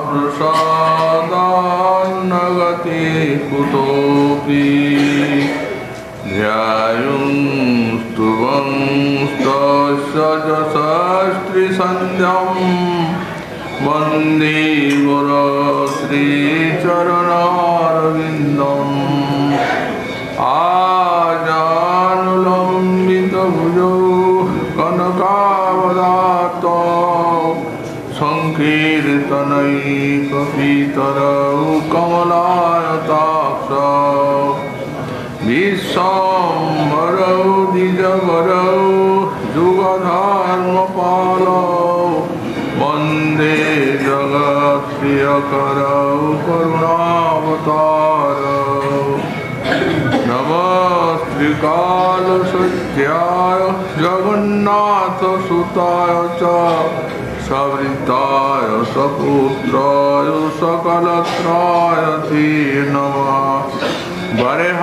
प्रसादान्नगति कुतोऽपि ध्यायुस्तुवंस्तस्य यशस्त्रिसन्ध्यं वन्दे गुरुश्रीचरणारविन्दम् आजानुलम्बितभुजौ कनकावदातो संकीर्तनैकपितरौ कमलायताक्षौ विश्वम्भरौ द्विजवरौ जुगधर्मपालौ वन्दे जगत्प्रियकरौ करुणावतारौ नमस्त्रिकालसत्याय जगन्नाथसुताय च सवृताय सपुत्राय सकलत्राय ते नमः वरेहापीडाभिरामं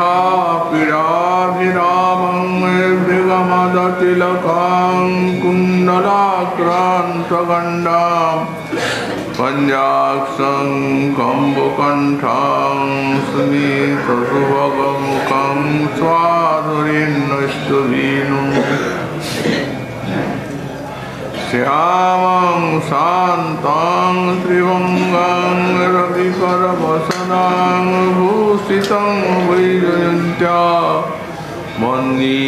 मृगमदतिलकां कुण्डलाक्रान्तगण्डां पञ्चाक्षं कम्बुकण्ठं स्मितसुभगमुखं स्वाधुरीन्नष्टवीनुं श्यामं शान्तं त्रिभङ्गं रविकरवसनं भूषितं वैजयन्त्या वन्दे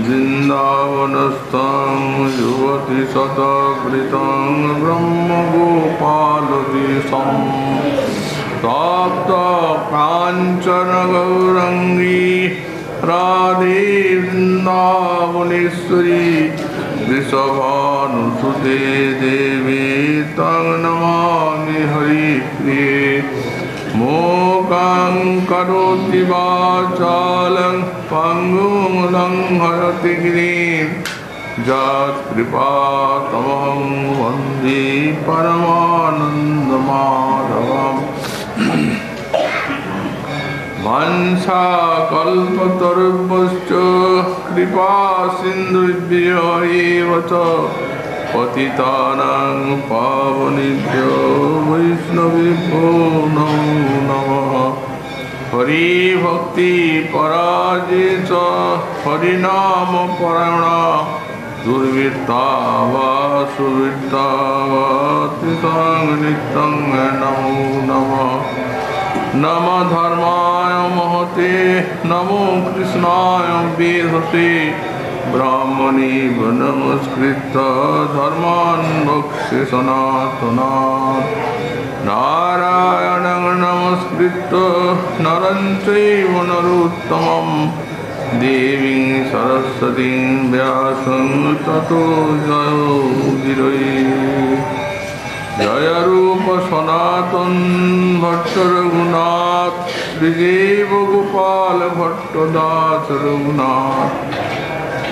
वृन्दावनस्थं युवतिशतकृतं ब्रह्मगोपालवेशं तप्तकाञ्चन गौरङ्गी राधे वृन्दावनेश्वरी वृषभानुसुते देवी तं नमामि हरिप्रिये मूकं करोति वाचालं पङ्गुं लङ्घयति गिरिं यत्कृपातमहं वन्दे परमानन्दमाधवम् वंशाकल्पतरुभ्यश्च कृपासिन्धुभ्यो एव च पतितानां पावनेभ्यो वैष्णवेभ्यो नमो नमः हरिभक्तिपराजे च हरिनामपरायणा दुर्वृत्ता वा सुवृत्ता वा तितां नित्यं नमो नमः नमः धर्माय महते नमो कृष्णाय वेधसे ब्राह्मणे नमस्कृत्य धर्मान् वक्ष्ये सनातनात् नारायणं नमस्कृत्य नरं चैव नरोत्तमं देवीं सरस्वतीं व्यासं ततो जयोदिरये जय रूप सनातन भट्ट रघुनाथ श्रीदेव गोपाल भट्ट दास रघुनाथ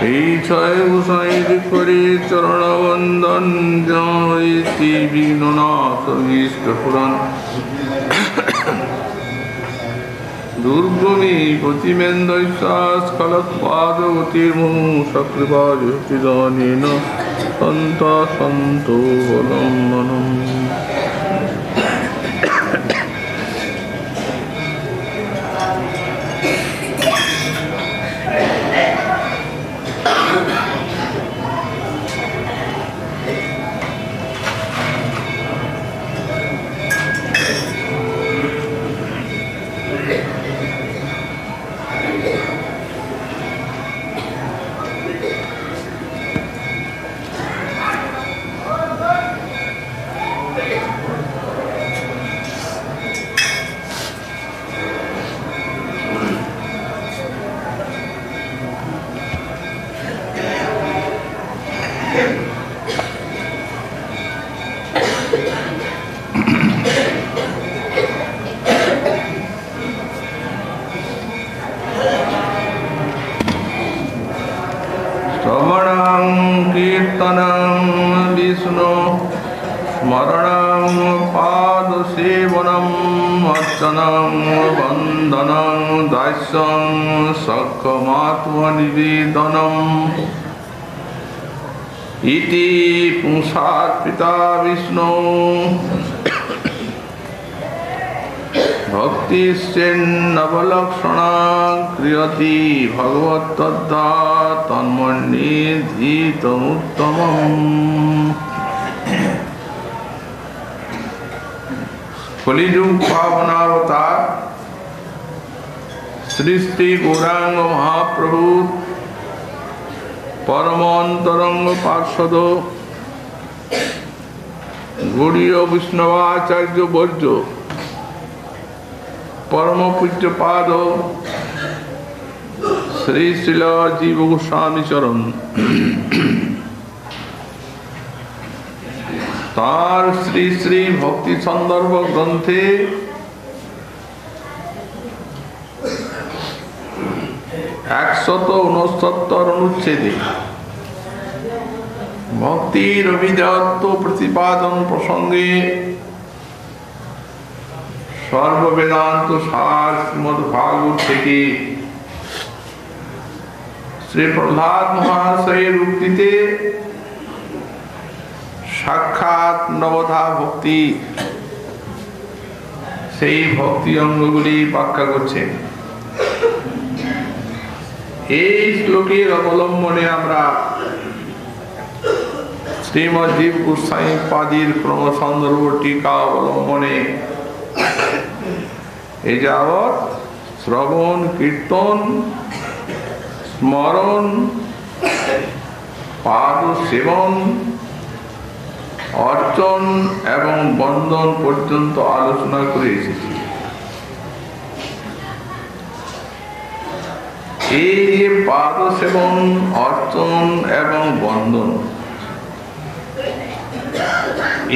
छय गोसाई करे चरण वंदन जयति विघ्ननाश इष्ट पुराण दुर्गमी गतिमेन्द्रस्खलत्पादगतिर्मुः सकृपा जुष्टिदानेन सन्ता सन्तो बलं मनम् इति पुंसार्पिता विष्णु भक्तिश्चेन्नवलक्षणा क्रियति भगवत्तद्धा तन्मन्निधितमुत्तमम्। कलिजुग पावनावतार श्री श्री गौरांग महाप्रभु परमांतरंग पार्षद गौड़ीय वैष्णवाचार्य वर्ज परम पूज्यपाद श्री श्रील जीव गोस्वामी चरण तार श्री श्री भक्ति संदर्भ ग्रंथे 169 अनुच्छेदे भक्तिर अभिजात्य प्रतिपादन प्रसंगे सर्ववेदांत सार श्रीमद्भागवत থেকে श्री प्रहलाद महाशय उक्तिते साक्षात नवधा भक्ति সেই ভক্তি অঙ্গগুলি ব্যাখ্যা করছেন। এই শ্লোকের অবলম্বনে আমরা শ্রীমদ্ জীব গোস্বামী পাদির ক্রম সন্দর্ভ টিকা অবলম্বনে এই যাবৎ শ্রবণ কীর্তন স্মরণ পাদ সেবন অর্চন এবং বন্দন পর্যন্ত আলোচনা করে এসেছি। এই যে পাদ সেবন অর্চন এবং বন্দন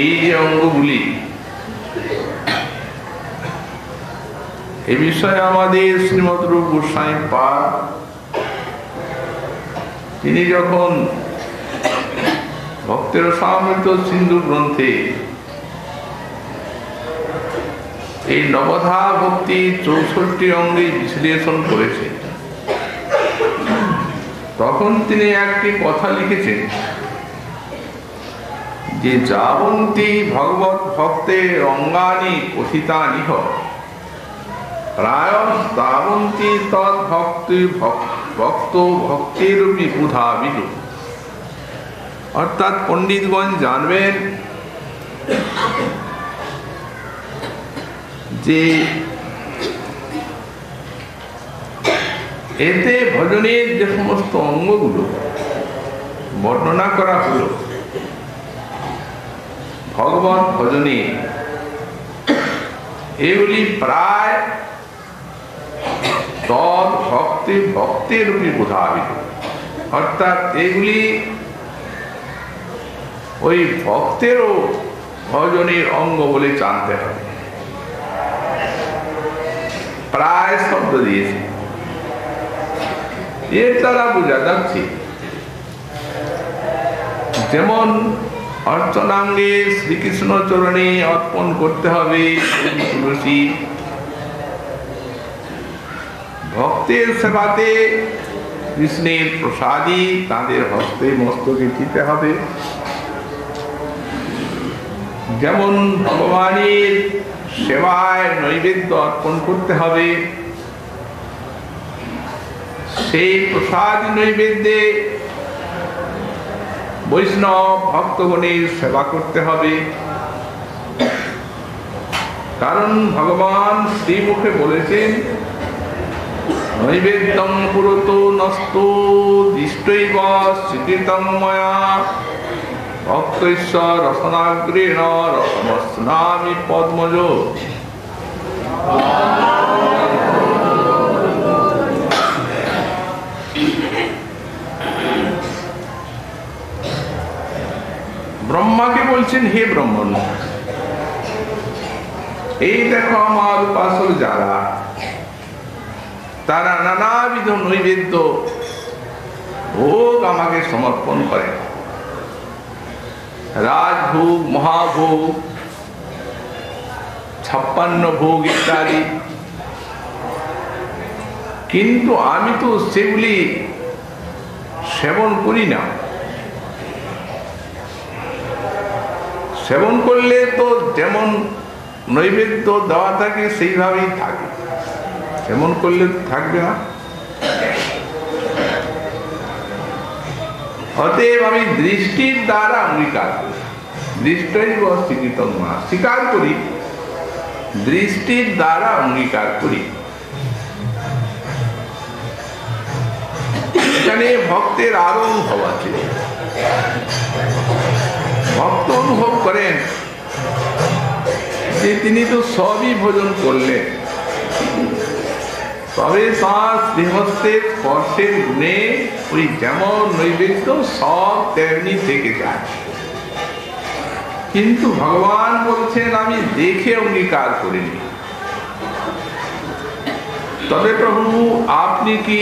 এই যে অঙ্গগুলি এ বিষয়ে আমাদের শ্রীমৎ রূপ গোস্বামী পাদ তিনি যখন ভক্তের সামৃত সিন্ধু গ্রন্থে এই নবধা ভক্তি 64 অঙ্গে বিশ্লেষণ করেছে তখন তিনি একটি কথা লিখেছেন যে যাবন্তি ভগবত ভক্তে অঙ্গানি কথিতানি প্রায় তাবন্তি তৎ ভক্তি ভক্ত ভক্তিরূপী বুধা বিদু। অর্থাৎ পণ্ডিতগণ জানবেন যে এতে ভজনের যে সমস্ত অঙ্গগুলো বর্ণনা করা হলো ভগবত ভজনে এগুলি প্রায় তৎ ভক্তি ভক্তিরূপী বোধাবিত। অর্থাৎ এগুলি ওই ভক্তেরও ভজনের অঙ্গ বলে জানতে হবে। প্রায় শব্দ দিয়েছে এর দ্বারা বোঝা যাচ্ছে যেমন অর্চনাঙ্গে শ্রীকৃষ্ণ চরণে অর্পণ করতে হবে তুলসী, ভক্তের সেবাতে কৃষ্ণের প্রসাদী তাদের হস্তে মস্তকে দিতে হবে, যেমন ভগবানের সেবায় নৈবেদ্য অর্পণ করতে হবে, সেই প্রসাদ নৈবেদ্যে বৈষ্ণব ভক্তগণের সেবা করতে হবে। কারণ ভগবান শ্রীমুখে বলেছেন নৈবেদ্যং পুরতো নস্ত দিষ্টৈব স্বীকৃতং ময়া ভক্তৈশ্বর রসনাগ্রেণ রসমস্নামি পদ্মজ। ব্রহ্মাকে বলছেন হে ব্রহ্মণ, এই দেখো আমার উপাসক যারা তারা নানাবিধ নৈবেদ্য ভোগ আমাকে সমর্পণ করে, রাজভোগ, মহাভোগ, 56 ভোগ ইত্যাদি, কিন্তু আমি তো সেগুলি সেবন করি না। সেবন করলে তো যেমন নৈবেদ্য দেওয়া থাকে সেইভাবেই থাকে, সেবন করলে থাকবে না। অতএব আমি দৃষ্টির দ্বারা অঙ্গীকার করি, দৃষ্টই স্বীকৃত না, স্বীকার করি, দৃষ্টির দ্বারা অঙ্গীকার করি। এখানে ভক্তের আরো অনুভব আছে। ভক্ত অনুভব করেন যে তিনি তো সবই ভোজন করলেন, তবে তাঁর শ্রীহস্তের স্পর্শের গুণে ওই যেমন নৈবেদ্য সব তেমনি থেকে যায়। কিন্তু ভগবান বলছেন আমি দেখে অঙ্গীকার করিনি। তবে প্রভু আপনি কি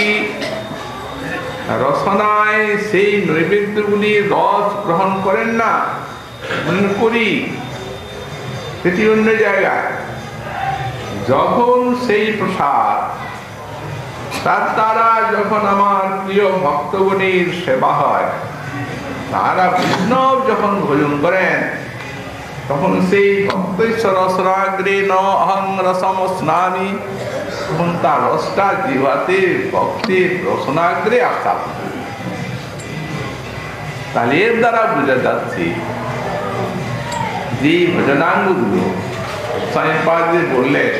রসনায় সেই নৈবেদ্যগুলির রস গ্রহণ করেন না? মনে করি সেটি অন্য জায়গায়। যখন সেই প্রসাদ তার দ্বারা যখন আমার প্রিয় ভক্তগণের সেবা হয়, তারা বৈষ্ণব যখন ভোজন করেন, তখন সেই ভক্তেশ্বর রসনাগ্রে ন অহং রসম স্নামি, তখন তার রসটা জিহ্বাতে ভক্তের রসনাগ্রে আসা। তাহলে এর দ্বারা বোঝা যাচ্ছে যে ভজনাঙ্গগুলো স্বামীপাদে বললেন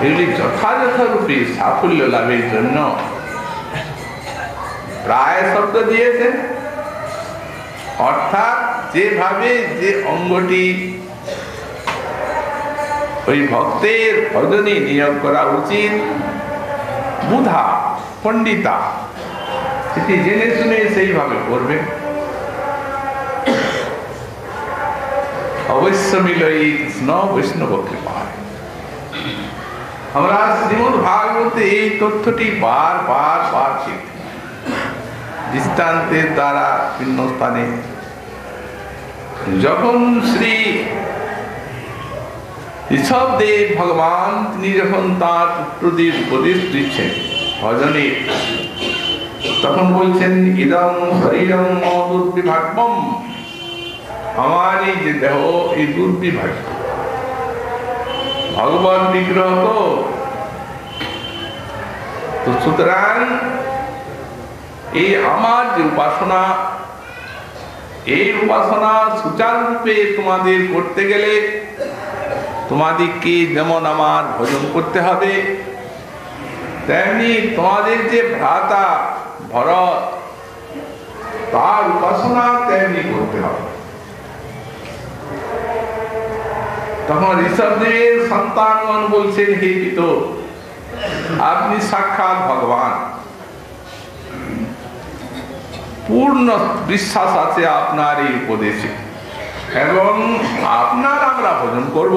এগুলি যথাযথ রূপে সাফল্য লাভের জন্য প্রায় শব্দ দিয়েছেন। অর্থাৎ যেভাবে যে অঙ্গটি ওই ভক্তের ভজনে নিয়োগ করা উচিত, বুধা পণ্ডিতা সেটি জেনে শুনে সেইভাবে করবে। অবশ্য মিলই কৃষ্ণ বৈষ্ণবকে পায়। আমরা শ্রীমদ্ ভাগবতে এই তথ্যটি বার বার বার শিখি, দৃষ্টান্তের দ্বারা ভিন্ন স্থানে। যখন শ্রী ঋষভদেব ভগবান তিনি যখন তাঁর পুত্রদের উপদেশ দিচ্ছেন ভজনে, তখন বলছেন ইদং শরীরং দুর্বিভাগ্যম, আমার এই যে দেহ এই দুর্বিভাগ্য, ভগবান বিগ্রহ তো সুতরাং এই আমার যে উপাসনা, এই উপাসনা সুচারুরূপে তোমাদের করতে গেলে তোমাদেরকে যেমন আমার ভজন করতে হবে, তেমনি তোমাদের যে ভ্রাতা ভরত তার উপাসনা তেমনি করতে হবে। তখন ঋষভদেবের সন্তানগণ বলছেন হে পিত, আপনি সাক্ষাৎ ভগবান, পূর্ণ বিশ্বাস আছে আপনার এই উপদেশে এবং আপনার আমরা ভজন করব।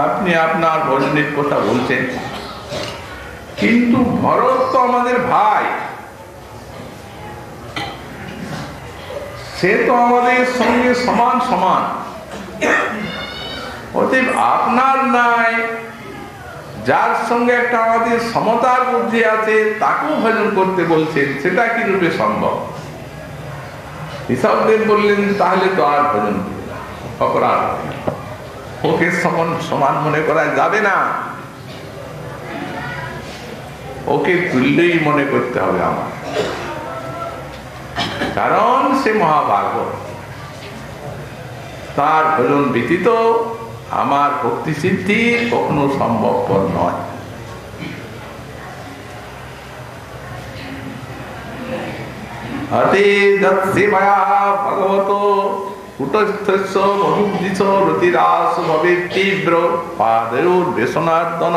আপনি আপনার ভজনের কথা বলছেন, কিন্তু ভরত তো আমাদের ভাই, সে তো আমাদের সঙ্গে সমান সমান। অতএব আপনার নাই যার সঙ্গে একটা আমাদের সমতার বুদ্ধি আছে তাকেও ভজন করতে বলছেন, সেটা কি রূপে সম্ভব? ঋষভদেব বললেন তাহলে তো আর ভজন অপরাধ, ওকে সমান মনে করা যাবে না, ওকে তুল্যই মনে করতে হবে আমার, কারণ সে মহাভাগবত, তার ভজন ব্যতীত আমার ভক্তি সিদ্ধি কখনো সম্ভবপর নয়। ভগবত কুটস্থস্য মধুদ্দিশ রতিরাস ভবে তীব্র পাদয়োর বেসনার্দন।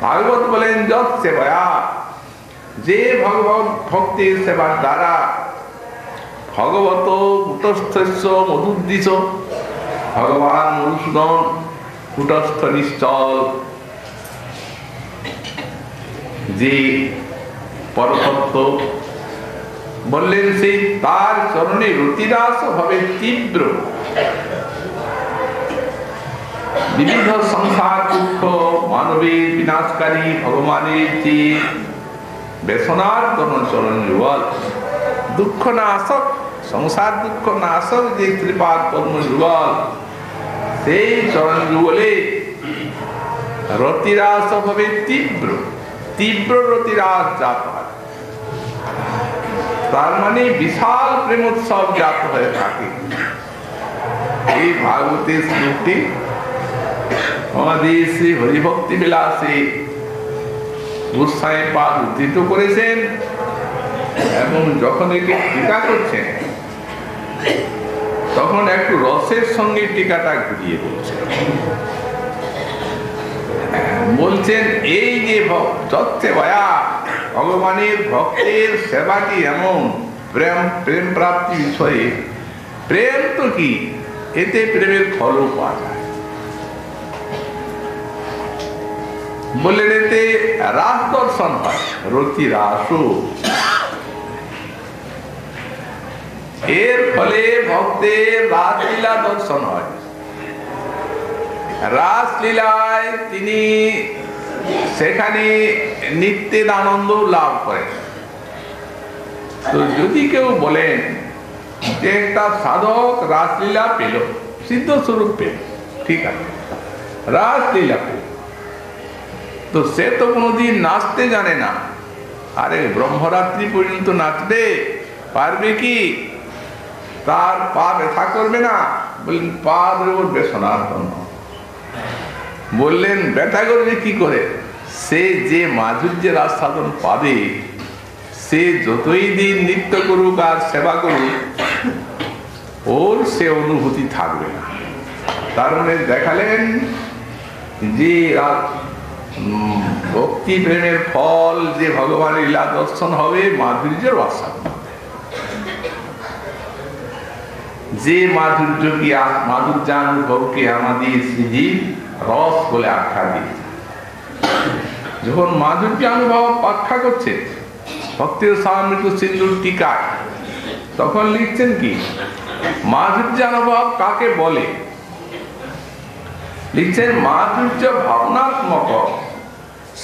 ভাগবত বলেন যত সেবায়া, যে ভগবত ভক্তির সেবার দ্বারা ভগবত কুটস্থস্য মধুদ্দিশ, ভগবান মধুসূদন কুটস্থ নিশ্চল যে পরতত্ত্ব বললেন, সেই তার চরণে রতিরাস হবে তীব্র। বিবিধ সংসার দুঃখ মানবের বিনাশকারী ভগবানের যে বেসনার্দন চরণ যুগল, দুঃখ নাশক সংসার দুঃখ নাশক যে ত্রিপাদ পদ্ম যুগল, সেই চরণ যুগলে রতিরাস হবে তীব্র, তীব্র রতিরাস জাত হয়। তার মানে বিশাল প্রেমোৎসব জাত হয়ে থাকে। এই ভাগবতের শ্লোকটি আমাদের শ্রী হরিভক্তি বিলাসে গোস্বামীপাদ উদ্ধৃত করেছেন এবং যখন একে টিকা করছেন তখন একটু রসের সঙ্গে টিকাটা ঘুরিয়ে বলছেন। বলছেন এই যে যৎসেবয়া ভগবানের ভক্তের সেবাটি এমন প্রেম, প্রেম প্রাপ্তি বিষয়ে। প্রেম তো কি, এতে প্রেমের ফলও পাওয়া যায়। বললেন এতে রাস দর্শন হয়, রতি রাস। এর ফলে ভক্তের রাসলীলা দর্শন হয়। রাসলীলায় তিনি সেখানে নিত্যের আনন্দ লাভ করেন। তো যদি কেউ বলেন যে একটা সাধক রাসলীলা পেল, সিদ্ধ স্বরূপ পেল, ঠিক আছে, রাসলীলা পেল, তো সে তো কোনোদিন নাচতে জানে না। আরে ব্রহ্মরাত্রি পর্যন্ত নাচতে পারবে কি? তার পা ব্যথা করবে না? বললেন পা ধরবে সনাতন। বললেন ব্যথা করবে কি করে? সে যে মাধুর্যের আস্বাদন পাবে, সে যতই দিন নৃত্য করুক আর সেবা করুক, ওর সে অনুভূতি থাকবে না। তার মানে দেখালেন যে ভক্তি প্রেমের ফল যে ভগবানের লীলা দর্শন হবে, মাধুর্যের আস্বাদন। যে মাধুর্য কি মাধুর্যানুভবকে আমাদের শ্রীজীব রস বলে আখ্যা দিয়েছে। যখন মাধুর্যানুভব আখ্যা করছে ভক্তের সামৃত সিন্ধুর টিকায়, তখন লিখছেন কি মাধুর্যানুভব কাকে বলে? লিখছেন মাধুর্য ভাবনাত্মক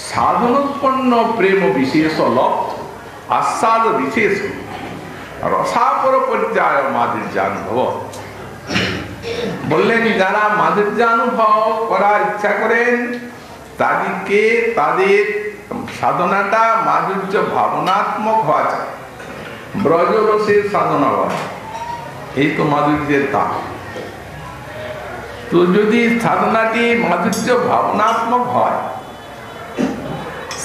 সাধনোৎপন্ন প্রেম বিশেষ লব্ধ আস্বাদ বিশেষ রসাপর পর্যায় মাধুর্যানুভব। বললেন যারা মাধুর্যানুভব করার ইচ্ছা করেন তাদেরকে তাদের সাধনাটা মাধুর্য ভাবনাত্মক হওয়া চাই, ব্রজরসের সাধনা হয়। এই তো মাধুর্যের কাজ। তো যদি সাধনাটি মাধুর্য ভাবনাত্মক হয়,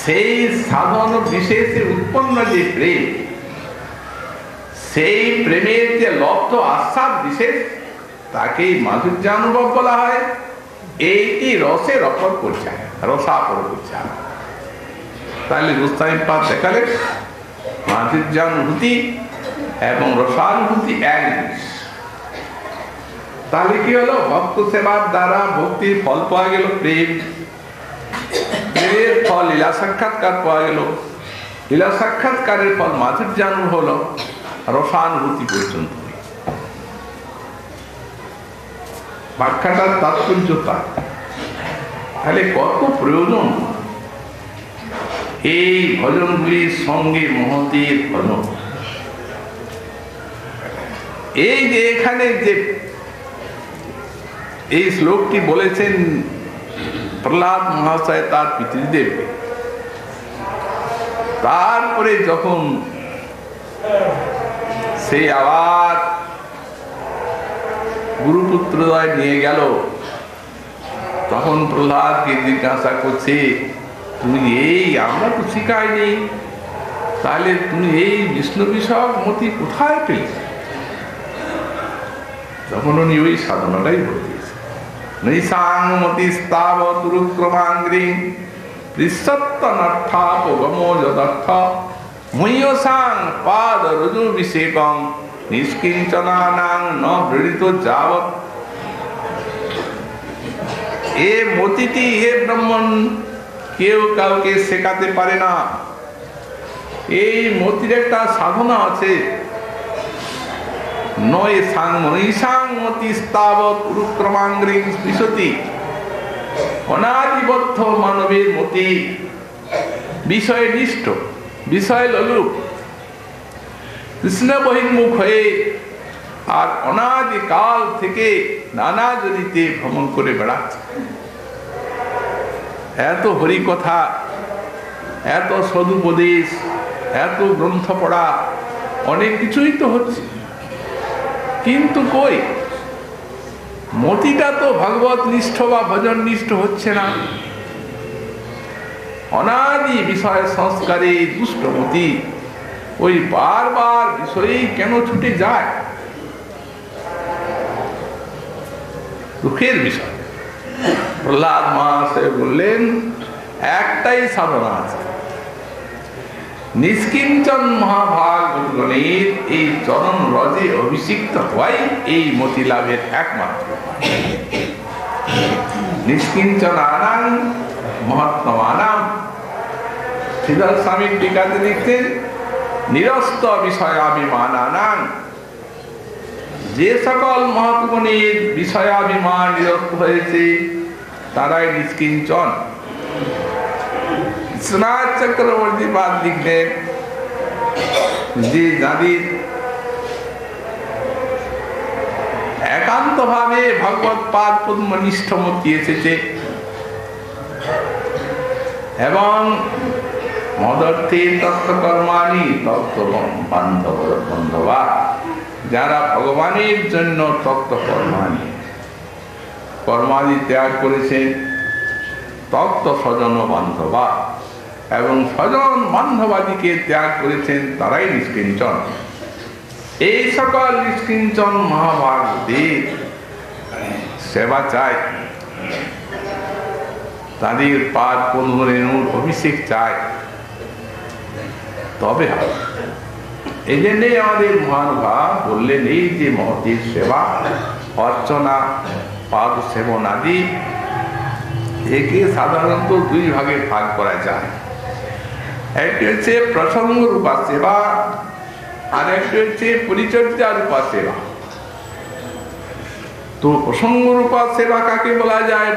সেই সাধন বিশেষে উৎপন্ন যে প্রেম, সেই প্রেমের যে লব্ধ আস্বাদ বিশেষ, তাকেই মাধুর্যানুভব বলা হয়। এইটি রসের অপর পর্যায়, রসাপর পর্যায়। তাহলে গোস্বামীপাদ দেখালেন মাধুর্যানুভূতি এবং রসানুভূতি এক জিনিস। তাহলে কি হলো? ভক্ত সেবার দ্বারা ভক্তির ফল পাওয়া গেল প্রেম, প্রেমের ফল লীলা সাক্ষাৎকার পাওয়া গেল, লীলা সাক্ষাৎকারের ফল মাধুর্যানুভব হলো, রসানুভূতি পর্যন্ত। ব্যাখ্যাটার তাৎপর্যতা তাহলে কত প্রয়োজন এই ভজনগুলির সঙ্গে মহতের ভজন। এই যে এখানে যে এই শ্লোকটি বলেছেন প্রহ্লাদ মহাশয় তার পিতৃদেবকে, তারপরে যখন সে আবার গুরুপুত্রদ্বয় নিয়ে গেল, তখন প্রহ্লাদকে জিজ্ঞাসা করছে তুমি এই, আমরা তো শিখাইনি, তাহলে তুমি এই বিষ্ণু বিষয়ক মতি কোথায় পেলে? তখন উনি ওই সাধনাটাই বলতেছে, নৈসাং মতি স্তাব তুরুক্রমাঙ্গ্রিং পৃষ্ঠত্তনর্থাপগমো যদর্থ ময়্যসাং পাদ রজুভিষেকং নিষ্কিঞ্চনানাং ন বৃড়িত যাবৎ। এ মতিটি, হে ব্রাহ্মণ, কেউ কাউকে শেখাতে পারে না। এই মতির একটা সাধনা আছে। নয় সাং মনীষাং মতি স্তাবৎ উরুক্রমাঙ্গ্রিং স্পৃশতি। অনাদিবদ্ধ মানবের মতি বিষয়নিষ্ঠ, বিষয় লোলুপ। কৃষ্ণ বহির্মুখ হয়ে আর অনাদিকাল থেকে নানা জনিতে ভ্রমণ করে বেড়াচ্ছে। এত হরিকথা, এত সদুপদেশ, এত গ্রন্থ পড়া, অনেক কিছুই তো হচ্ছে, কিন্তু কই মতিটা তো ভগবত নিষ্ঠ বা ভজন নিষ্ঠ হচ্ছে না। অনাদি বিষয় সংস্কারে দুষ্টমতি ওই বারবার বিষয়েই কেন ছুটে যায়? দুঃখের বিষয়। প্রহ্লাদ মহাশয় বললেন একটাই সাধনা আছে, নিষ্কিঞ্চন মহাভাগবতগণের এই চরণ রজে অভিষিক্ত হওয়াই এই মতি লাভের একমাত্র উপায়। নিষ্কিঞ্চন আনাং মহাত্মানাম। শ্রীধর স্বামীর টিকাতে লিখতেন নিরস্ত বিষয়াভিমানানাং। যে সকল মহাত্মগণের বিষয়াভিমান নিরস্ত হয়েছে তারাই নিষ্কিঞ্চন। বিশ্বনাথ চক্রবর্তী পাদ লিখলেন যে যাদের একান্ত ভাবে ভগবত পাদ পদ্ম নিষ্ঠ মতি এসেছে এবং মদর্থে তত্ত্বকর্মাণি তত্ত্ব বান্ধবা, যারা ভগবানের জন্য তত্ত্বকর্মাণি কর্মাদি ত্যাগ করেছেন, তত্ত্ব স্বজন বান্ধবা এবং স্বজন বান্ধবাদিকে ত্যাগ করেছেন, তারাই নিষ্কিঞ্চন। এই সকল নিষ্কিঞ্চন মহাভাগবতের সেবা চায়, তাদের পাদ পদ্ম রেণুর অভিষেক চায়, তবে এই জন্যে আমাদের মহানুভাব বললেন এই যে মহতির সেবা অর্চনা পাদ সেবন আদি একে সাধারণত দুই ভাগে ভাগ করা যায়। একটি হচ্ছে প্রসঙ্গ রূপা সেবা আর একটি হচ্ছে পরিচর্যা রূপা সেবা। তো প্রসঙ্গ রূপা সেবা কাকে বলা যায়?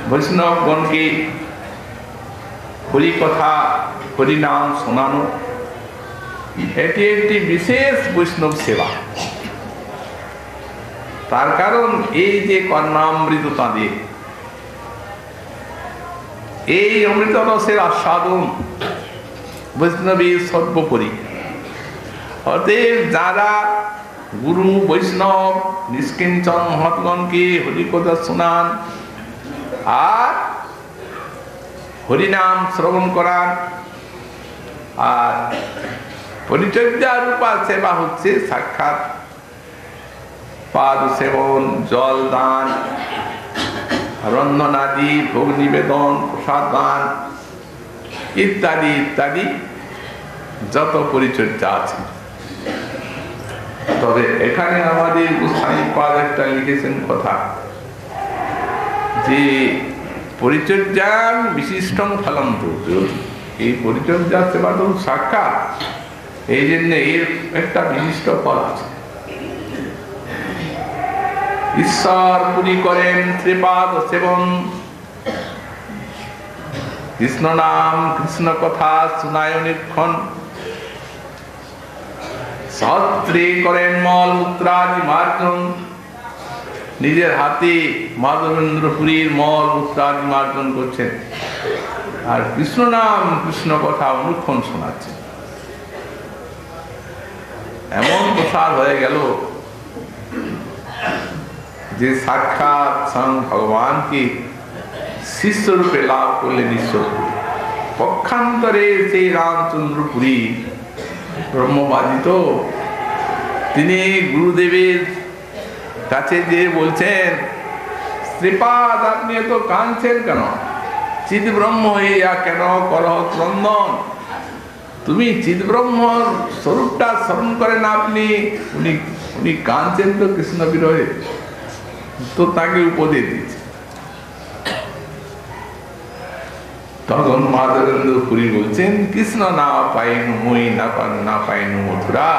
বৈষ্ণবগণকে হরিকথা হরিনাম শোনানো, এটি একটি বিশেষ বৈষ্ণব সেবা। তার কারণ এই যে কর্ণামৃত তাঁদের, এই অমৃত রসের আস্বাদন বৈষ্ণবীর সর্বোপরি। অতএব যারা গুরু বৈষ্ণব নিষ্কিঞ্চন মহাত্মগণকে হরিকথা শোনান আর হরিনাম শ্রবণ করান, আর পরিচর্যা রূপা সেবা হচ্ছে সাক্ষাৎ পাদ সেবন, জল দান, রন্ধনাদি, ভোগ নিবেদন, প্রসাদ দান ইত্যাদি ইত্যাদি যত পরিচর্যা আছে। তবে এখানে আমাদের গোস্বামী পাদ একটা লিখেছেন কথা যে পরিচর্যা বিশিষ্টং ফলম তো, এই পরিচর্যা সেবা তো সাক্ষাৎ, এই জন্য এর একটা বিশিষ্ট ফল আছে। ঈশ্বর পুরি করেন শ্রীপাদ সেবন, কৃষ্ণ নাম কৃষ্ণ কথা শুনায় নিক্ষণ, সহস্রে করেন মল মূত্রাদি মার্জন, নিজের হাতে মাধবেন্দ্রপুরীর মল মূত্রাদি মার্জন করছেন আর কৃষ্ণ নাম কৃষ্ণ কথা অনুক্ষণ শোনাচ্ছেন। এমন প্রসাদ হয়ে গেল যে সাক্ষাৎ স্বয়ং ভগবানকে শিষ্য রূপে লাভ করলেন ঈশ্বর। পক্ষান্তরে সেই রামচন্দ্রপুরী ব্রহ্মবাদী তো তিনি গুরুদেবের কাছে যে বলছেন শ্রীপাদ আপনি এত কাঁদছেন কেন, চিৎ ব্রহ্ম হইয়া কেন করহ ক্রন্দন, তুমি চিৎ ব্রহ্মর স্বরূপটা স্মরণ করেন আপনি, উনি কাঁদছেন তো কৃষ্ণ বিরহে। তো তাকে উপদেশ দিয়েছে। তখন মাধবেন্দ্র পুরী বলছেন কৃষ্ণ না পাইনু মই না পাইনু মথুরা,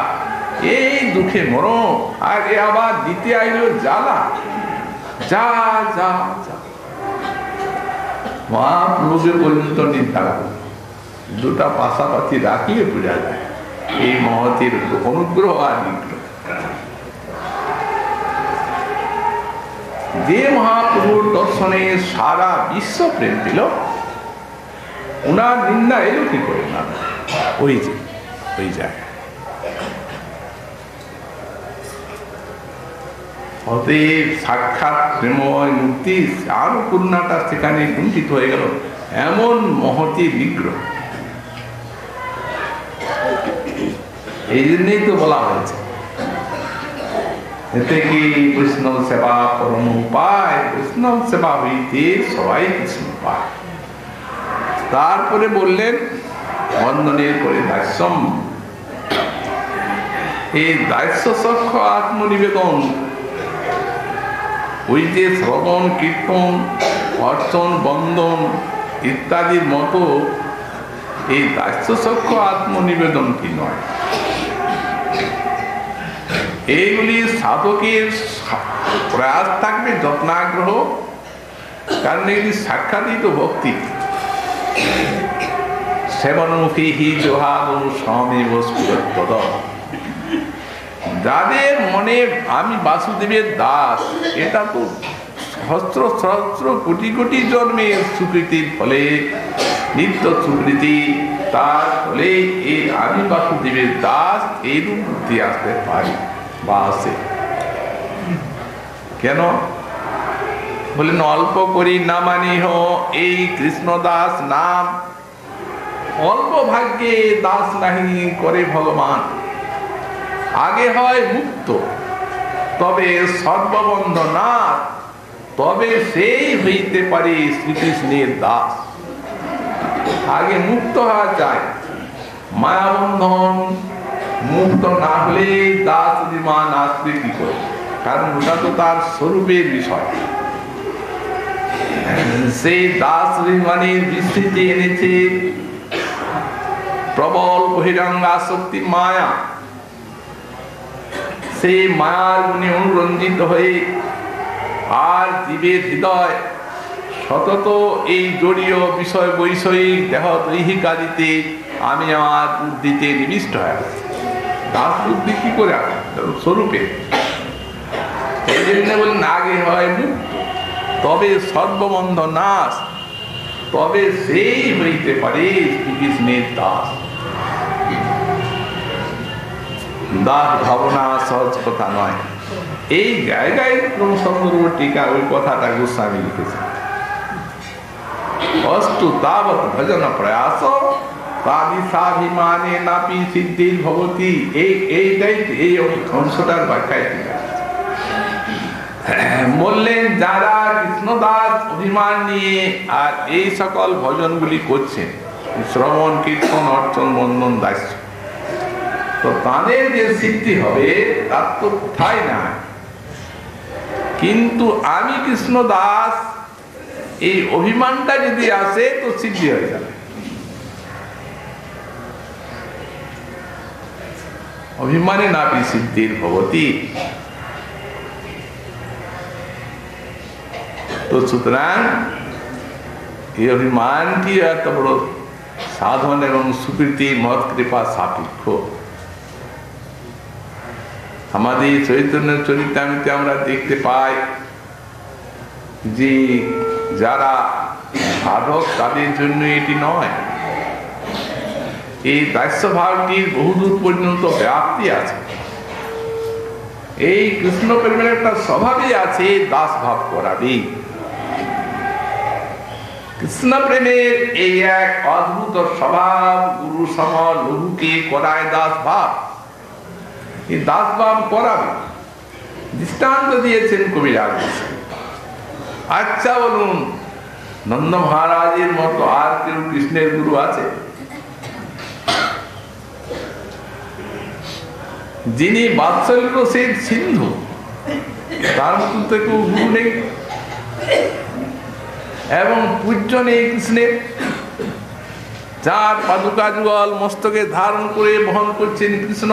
এই দুঃখে মরো আর এ আবার দিতে আইলো জ্বালা, যা যা যা। মহাপ্রভুকে পর্যন্ত নিন্দা, দুটা পাশাপাশি রাখলে বোঝা যায় এই মহতির অনুগ্রহ আর নিগ্রহ। যে মহাপ্রভুর দর্শনে সারা বিশ্ব প্রেম দিল, উনার নিন্দা এলো কি করে না? ওই যে ওই জায়গায় অতএব সাক্ষাৎ প্রেমময় মূর্তি আরো করুণাটা সেখানে কুণ্ঠিত হয়ে গেল, এমন মহতি বিগ্রহ। এই জন্যই তো বলা হয়েছে এতে কি বৈষ্ণব সেবা পরম উপায়, বৈষ্ণব সেবা হইতে সবাই কৃষ্ণ পায়। তারপরে বললেন বন্ধনের পরে দাস্যম, এই দাস্য সক্ষ আত্মনিবেদন, ওই যে শ্রবণ কীর্তন অর্চন বন্দন ইত্যাদির মতো এই দাস্য সক্ষ আত্মনিবেদন কি নয়? এইগুলি সাধকের প্রয়াস থাকবে, যত্নাগ্রহ, কারণ এগুলি সাক্ষাৎিত ভক্তি। সেবনমুখী হি জোহাদু স্বামী বস্তুত, যাদের মনে আমি বাসুদেবের দাস, এটা তো সহস্র সহস্র কোটি কোটি জন্মের সুকৃতির ফলে, নিত্য সুকৃতি, তার ফলে এই আমি বাসুদেবের দাস এইরূপ বুদ্ধি আসতে পারি বা আসে। কেন বলেন? অল্প করি না মানি হো এই কৃষ্ণ দাস নাম, অল্প ভাগ্যে দাস নাহি করে ভগবান। আগে হয় মুক্ত, তবে সর্ববন্ধনাথ, তবে সেই হইতে পারে শ্রীকৃষ্ণের দাস। আগে মুক্ত হওয়া যায়, মায়াবন্ধন মুক্ত না হলে দাস অভিমান আসবে কি করে? কারণ ওটা তো তার স্বরূপের বিষয়। সেই দাস অভিমানের বিস্তৃতি এনেছে প্রবল বহিরঙ্গা শক্তি মায়া। সেই মায়ার গুণে অনুরঞ্জিত হয়ে আর জীবের হৃদয় সতত এই জড়ীয় বিষয় বৈষয়িক দেহ দৈহিকাদিতে আমি আমার বুদ্ধিতে নিবিষ্ট হয়ে আছে। দাস বুদ্ধি কি করে আসে? স্বরূপে। এই জন্য বলেন আগে হয় মুক্ত, তবে সর্ববন্ধ নাশ, তবে সেই হইতে পারে শ্রীকৃষ্ণের দাস। দাস ভাবনা সহজ কথা নয়। এই জায়গায় ক্রমসন্দর্ভ টিকা ওই কথাটা গোস্বামী লিখেছে। অস্তু তাবৎ ভজন প্রয়াস তাদিশাভিমানে নাপি সিদ্ধির ভবতি। এই অংশটার ব্যাখ্যায় ঠিক আছে। বললেন যারা কৃষ্ণদাস অভিমান নিয়ে আর এই সকল ভজনগুলি করছেন, শ্রবণ কীর্তন অর্চন বন্দন দাস্য, তো তাদের যে সিদ্ধি হবে তার তো ঠাই না। কিন্তু আমি কৃষ্ণ দাস, এই অভিমানটা যদি আসে তো সিদ্ধি হয়ে যাবে। অভিমানে নাপি সিদ্ধির ভবতি। তো সুতরাং এই অভিমানটি এত বড় সাধন এবং সুকৃতি মত কৃপা সাপেক্ষ। আমাদের চৈতন্য চরিতামৃতে আমরা দেখতে পাই যে যারা সাধক তাদের জন্য এটি নয়। এই দাস্য ভাবটির বহুদূর পর্যন্ত ব্যাপ্তি আছে। এই কৃষ্ণ প্রেমের একটা স্বভাবই আছে দাস ভাব করাবি। কৃষ্ণ প্রেমের এই এক অদ্ভুত স্বভাব, গুরু সম লঘুকে করায় দাস ভাব। এই দাস ভাব করাবে দৃষ্টান্ত দিয়েছেন কবিরাজ। আচ্ছা বলুন, নন্দ মহারাজের মতো আর কেউ কৃষ্ণের গুরু আছে? যিনি বাৎসল্য রসের সিন্ধু, তার মতো তো কেউ গুরু নেই এবং পূজ্য নেই কৃষ্ণের। যার পাদুকা যুগল মস্তকে ধারণ করে বহন করছেন কৃষ্ণ,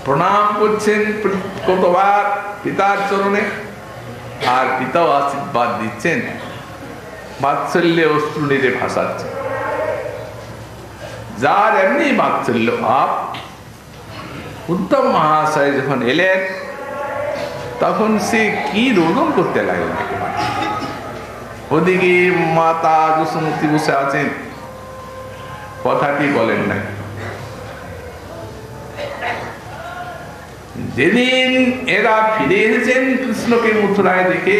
প্রণাম করছেন কতবার পিতার চরণে, আর পিতাও আশীর্বাদ দিচ্ছেন, বাৎসল্যে অশ্রু নিরে ভাসাচ্ছেন। যার এমনি বাৎসল্য ভাব, উদ্ধব মহাশয় যখন এলেন তখন সে কি রোদন করতে লাগলেন। ওদিকে মাতা যশোমতী বসে আছেন, কথাটি বলেন না। যেদিন এরা ফিরে এসেছেন কৃষ্ণকে মথুরায় দেখে,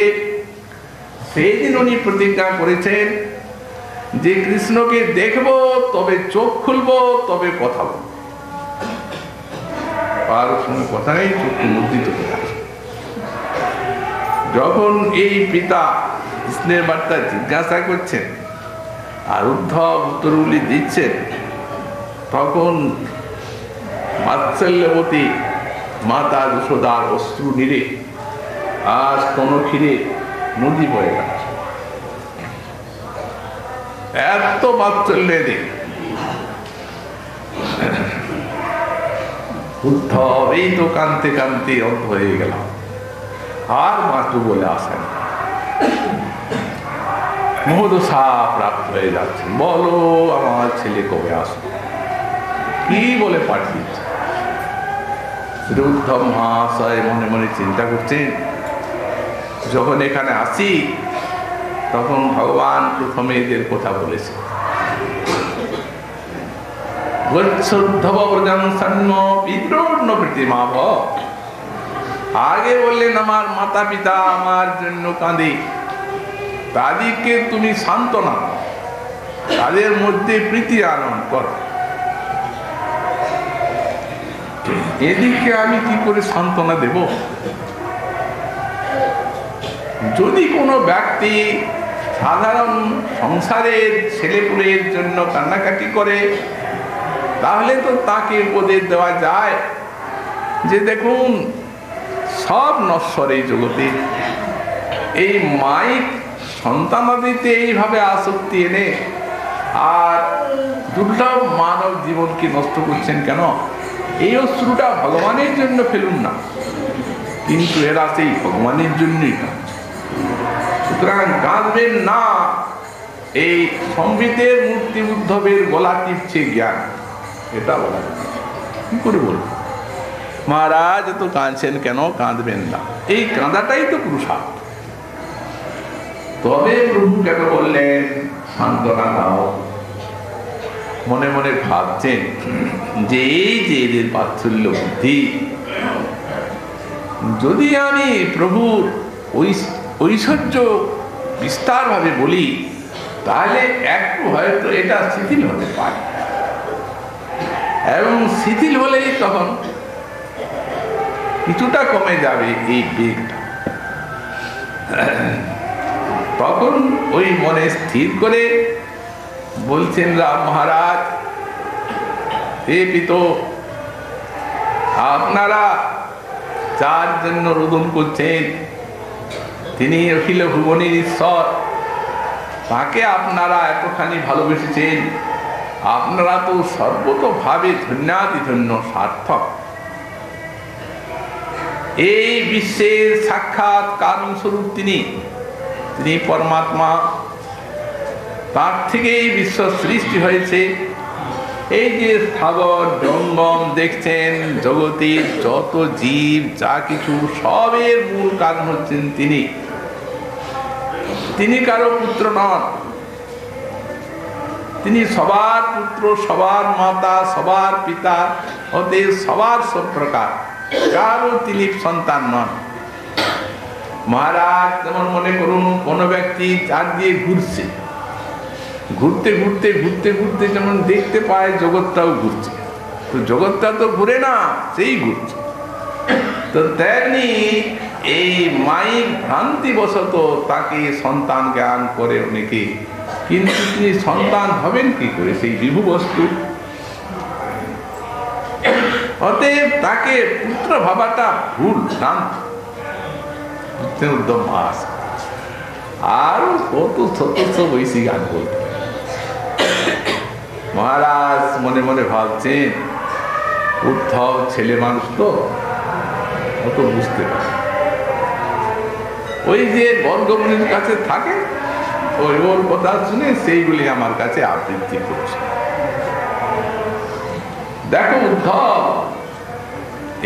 সেই দিন উনি প্রতিজ্ঞা করেছেন যে কৃষ্ণকে দেখবো তবে চোখ খুলবো, তবে কথা বলবো। আর কোনো কথা নেই, চোখকে মুদ্রিত করে আছে। যখন এই পিতা কৃষ্ণের বার্তা জিজ্ঞাসা করছেন আর উদ্ধব উত্তরগুলি দিচ্ছেন, তখন বাৎসল্যবতী মাতা যশোদার অশ্রু নিরে আর স্তন ক্ষীরে নদী বয়ে গেছে। এত বাৎসল্য দিক উদ্ধব এই তো কানতে কানতে অন্ধ হয়ে গেল, আর মাতৃ বলে আসেন। মহোদশা প্রাপ্ত হয়ে যাচ্ছে, বলো আমার ছেলে কবে আসবে, কি বলে পাঠিয়েছে। উদ্ধব মহাশয় মনে মনে চিন্তা করছেন, যখন এখানে আসি তখন ভগবান প্রথমে এদের কথা বলেছে, আগে বললেন আমার মাতা পিতা আমার জন্য কাঁদে, তাদেরকে তুমি সান্ত্বনা, তাদের মধ্যে প্রীতি আনন্দ কর। এদিকে আমি কি করে সান্ত্বনা দেব? যদি কোনো ব্যক্তি সাধারণ সংসারের ছেলেপুলের জন্য কান্নাকাটি করে, তাহলে তো তাকে উপদেশ দেওয়া যায় যে দেখুন সব নশ্বর এই জগতে, এই মাইক সন্তানাদিতে এইভাবে আসক্তি এনে আর দুর্লভ মানব জীবনকে নষ্ট করছেন কেন? এই অশ্রুটা ভগবানের জন্য ফেলুন না, কিন্তু এরা সেই ভগবানের জন্যই কাঁদছে। সুতরাং কাঁদবেন না। এই সম্বিতের মূর্তি উদ্ধবের গলা টিপছে জ্ঞান, এটা বলা কি করে বলবো? মহারাজ তো কাঁদছেন কেন? কাঁদবেন না, এই কাঁদাটাই তো পুরুষার্থ। তবে প্রভু কেন বললেন সান্ত্বনা দাও? মনে মনে ভাবছেন যে এই যে এদের বাৎসল্য বুদ্ধি, যদি আমি প্রভুর ঐশ্বর্য বিস্তার ভাবে বলি, তাহলে একটু হয়তো এটা শিথিল হতে পারে, এবং শিথিল হলেই তখন কিছুটা কমে যাবে এই বেগটা। তখন ওই মনে স্থির করে বলছেন রাম মহারাজ, হে পিত, আপনারা যার জন্য রোদন করছেন তিনি অখিল ভুবনের ঈশ্বর, তাকে আপনারা এতখানি ভালোবেসেছেন, আপনারা তো সর্বতোভাবে ধন্যাদিধন্য সার্থক। এই বিশ্বের সাক্ষাৎ কারণ স্বরূপ তিনি পরমাত্মা, তার থেকেই বিশ্ব সৃষ্টি হয়েছে। এই যে স্থাবর জঙ্গম দেখছেন, জগতের যত জীব যা কিছু, সবের মূল কারণ হচ্ছেন তিনি কারো পুত্র নন, তিনি সবার পুত্র, সবার মাতা, সবার পিতা, অতএব সবার সব প্রকার, কারো তিনি সন্তান নন। মহারাজ যেমন মনে করুন কোন ব্যক্তি চার দিয়ে ঘুরছে, ঘুরতে ঘুরতে ঘুরতে ঘুরতে যেমন দেখতে পায় জগৎটাও ঘুরছে, তো জগৎটা তো ঘুরে না, সেই ঘুরছে। তো তেমনি এই মাইক ভ্রান্তিবশত তাকে সন্তান জ্ঞান করে অনেকে, কিন্তু তিনি সন্তান হবেন কি করে সেই বিভু বস্তু? অতএব তাকে পুত্র ভাবাটা ভুল, ভ্রান্ত। উদ্ধব মাস আরো কত শত বৈশী গান বলতে। মহারাজ মনে মনে ভাবছেন উদ্ধব ছেলে মানুষ তো অত বুঝতে পারে, ওই যে বর্গমণির কাছে থাকে, ওর কথা শুনে সেইগুলি আমার কাছে আবৃত্তি করছে। দেখো উদ্ধব,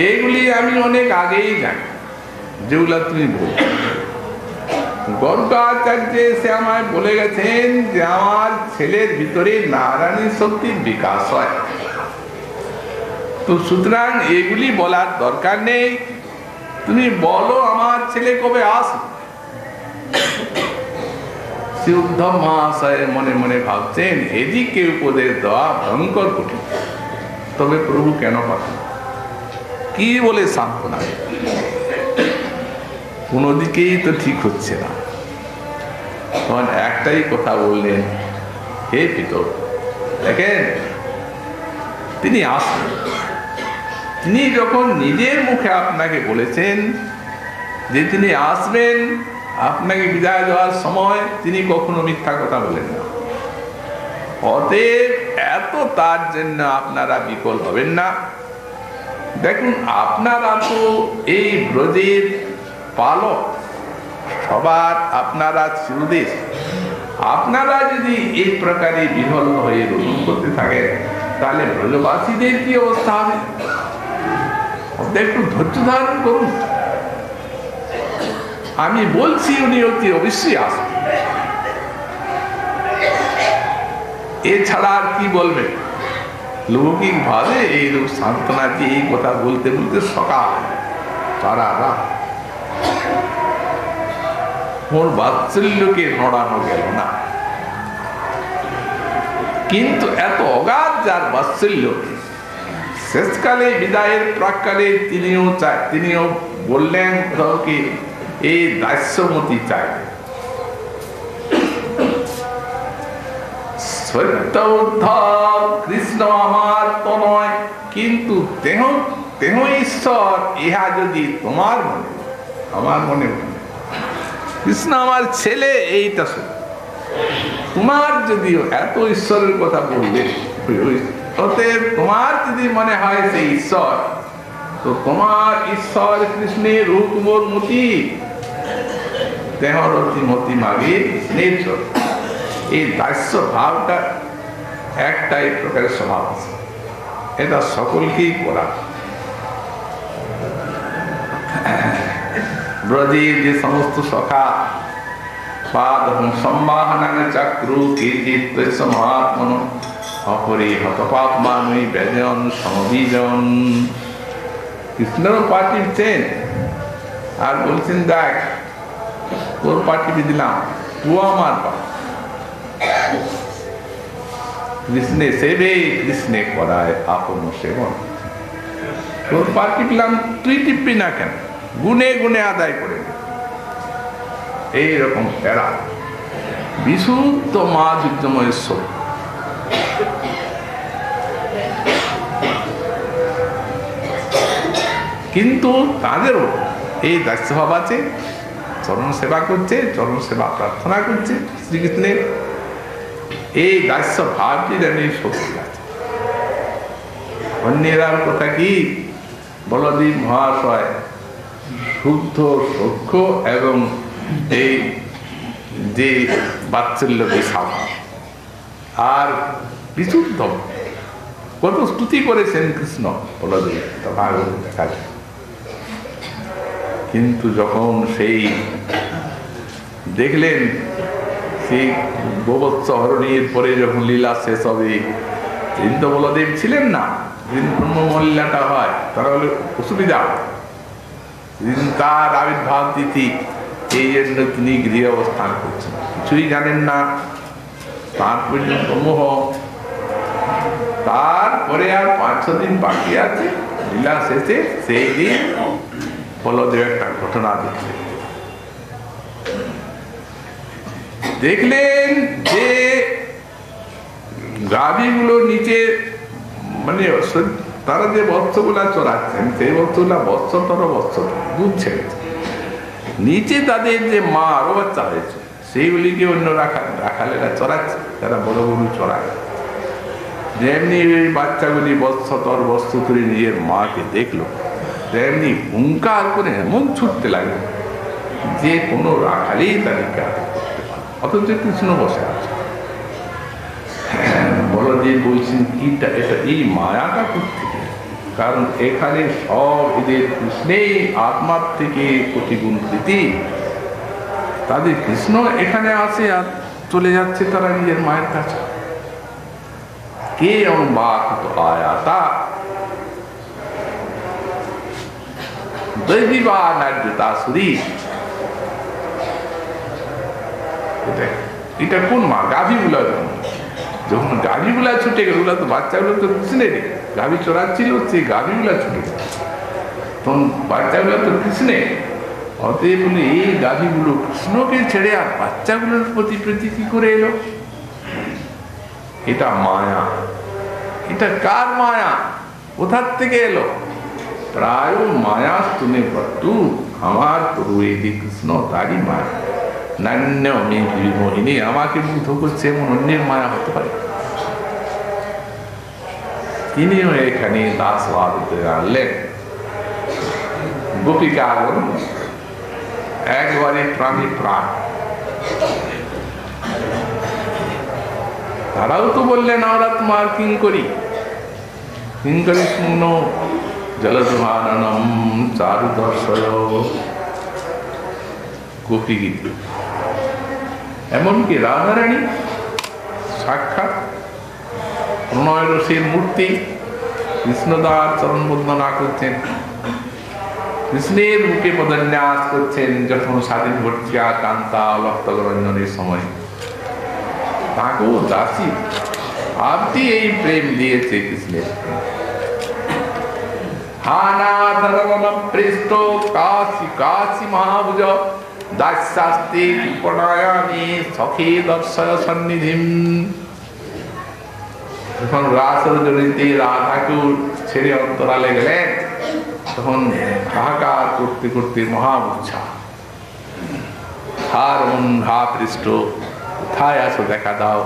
এইগুলি আমি অনেক আগেই জানি, যেগুলা তুমি বল। গর্গাচার্য সে আমায় বলে গেছেন যে আমার ছেলের ভিতরে নারায়ণী শক্তির বিকাশ হয়। তো সুতরাং এগুলি বলার দরকার নেই, তুমি বলো আমার ছেলে কবে আসবে। শ্রী উদ্ধব মহাশয় মনে মনে ভাবছেন এদিকে উপদেশ দেওয়া ভয়ঙ্কর কঠিন, তবে প্রভু কেন পাঠান, কি বলে সান্ত্বনা। কোনো দিকেই তো ঠিক হচ্ছে না। তখন একটাই কথা বললেন, হে পিতর, দেখেন তিনি আসবেন, তিনি যখন নিজের মুখে আপনাকে বলেছেন যে তিনি আসবেন, আপনাকে বিদায় দেওয়ার সময় তিনি কখনো মিথ্যা কথা বলেন না। অতএব এত তার জন্য আপনারা বিকল হবেন না। দেখুন আপনারা তো এই ব্রজের পালক, সবার আপনারা চিরদেশ, আপনারা যদি এই প্রকারে বিহ্বল হয়ে রোদন করতে থাকেন তাহলে ব্রজবাসীদের কি অবস্থা হবে? একটু ধৈর্য ধারণ করুন, আমি বলছি উনি অতি অবশ্যই আসবেন। এছাড়া আর কি বলবেন? লৌকিক ভাবে এইরূপ সান্ত্বনা দিয়ে এই কথা বলতে বলতে সকাল সারা রাত ওর বাৎসল্যকে নড়ানো গেল না। কিন্তু এত অগাধ যার বাৎসল্য, শেষকালে বিদায়ের প্রাককালে তিনিও বললেন কি এই দাস্যমতি চাই। সত্য উদ্ধব, কৃষ্ণ আমার তো নয়, কিন্তু তেহ ঈশ্বর, ইহা যদি তোমার মনে, আমার মনে কৃষ্ণ আমার ছেলে, এইটা সত্য। তোমার যদি এত ঈশ্বরের কথা বললে, অতএব তোমার যদি মনে হয় সেই ঈশ্বর, তো তোমার ঈশ্বর কৃষ্ণের রূপ মোর মতি, তেহর মতি মাগে কৃষ্ণের চর। এই দাস্য ভাবটা একটাই প্রকারের স্বভাব আছে, এটা সকলকেই করা। ব্রজের যে সমস্ত সখা সম্বাহনাং চক্রু কীর্তিত মহাত্মন অপরে হতপাপমানই ব্যজন সমবিজন। কৃষ্ণেরও পাঠ টিপছেন আর বলছেন দেখ তোর পাঠ টিপে দিলাম, তুই আমার পাঠ। কৃষ্ণে সেবে কৃষ্ণে করায় আপন সেবন। তোর পাঠ টিপলাম, তুই টিপবি না কেন? গুনে গুনে আদায় করে এইরকম এরা বিশুদ্ধ মাধুর্যময় ঈশ্বর। কিন্তু তাদেরও এই দাস্যভাব আছে, চরণ সেবা করছে, চরণ সেবা প্রার্থনা করছে শ্রীকৃষ্ণের। এই দাস্য ভাবটি যেন শক্তি আছে। অন্যেরা কথা কি বলদেব মহাশয় শুদ্ধ সূক্ষ্ম এবং এই যে বাৎসল্য বিশাল আর বিশুদ্ধ, কত স্তুতি করেছেন কৃষ্ণ বলদেব, দেখা যায়। কিন্তু যখন সেই দেখলেন সেই গোবৎস হরণীর পরে যখন লীলা শেষ হবে, কিন্তু বলদেব ছিলেন না, যেদিন ব্রহ্মলীলাটা হয় তারা হলে অসুবিধা হয়, তার আবির্ভাব তিথি, এই জন্য তিনি গৃহ অবস্থান করছেন, কিছুই জানেন না। তার পর্যন্ত মোহ, তারপরে আর 5-6 দিন বাকি আছে লীলা শেষে। সেই দিন বলদেব একটা ঘটনা দেখলেন যে গাভীগুলো নিচে, মানে তারা যে বৎসগুলা চড়াচ্ছেন সেই বৎসগুলা বৎসতর দুধ ছেড়েছে, নিচে তাদের যে মা আরো বাচ্চা হয়েছে সেইগুলিকে অন্য রাখালেরা চড়াচ্ছে, তারা বড় গরু চড়ায়। যেমনি এই বাচ্চাগুলি বৎসতর বস্তু করে নিজের মাকে দেখলো, তেমনি হুঙ্কার করে এমন ছুটতে লাগলো যে কোনো রাখালেই তাদেরকে আটক করতে পারে। অথচ কৃষ্ণ বসে আছে। বলদেব বলছেন এটা এই মায়াটা কোত্থেকে? কারণ এখানে সব এদের কৃষ্ণেই আত্মার থেকে প্রতিগুণ প্রীতি। তাদের কৃষ্ণ এখানে আসে আর চলে যাচ্ছে তারা নিজের মায়ের কাছে। কে বাত আয়াতা দৈবিবা নার্যতাসুরি। এটা কোন মা? গাভীগুলা যখন গাভীগুলা ছুটে গেল, ওগুলা তো বাচ্চাগুলো তো কৃষ্ণেরই, গাভী চড়াচ্ছিল, সেই গাভীগুলা ছুটে গেল, তখন বাচ্চাগুলো তো কৃষ্ণের। অতএব বলে এই গাভীগুলো কৃষ্ণকে ছেড়ে আর বাচ্চাগুলোর প্রতি প্রীতি কি করে এলো? এটা মায়া। এটা কার মায়া? কোথার থেকে এলো? প্রায় মায়া তুমি বটু, আমার প্রভু এদি কৃষ্ণ তারই মায়া। নান্য মোহিনী, আমাকে মুগ্ধ করছে এমন অন্যের মায়া হতে পারে? তিনিও এখানে দাসবাদ আনলেন। গোপিকা একবারে প্রাণী প্রাণ। তারাও তো বললেন আমরা তোমার কিঙ্করি। কিঙ্করি শূন্য জলধমাননম চারু দর্শয় গোপী গীত। এমনকি রাধারানী সাক্ষাৎ প্রণয় রসের মূর্তি কৃষ্ণদার চরণ বন্দনা করছেন, কৃষ্ণের মুখে পদন্যাস করছেন যখন স্বাধীন ভট্টিকা কান্তা লক্তরঞ্জনের সময়। তাকেও দাসী আপনি এই প্রেম দিয়েছে কৃষ্ণের। হানাধরবনপৃষ্ট কাশী কাশী মহাভুজ দাস্যাস্তে প্রণয়ামি সখী দর্শয় সন্নিধিম। যখন রাসরজনীতে রাধাকেও ছেড়ে অন্তরালে গেলেন, তখন হাহাকার করতে করতে মহাবুচ্ছা, হার মন হা পৃষ্ঠ, কোথায় আসো দেখা দাও,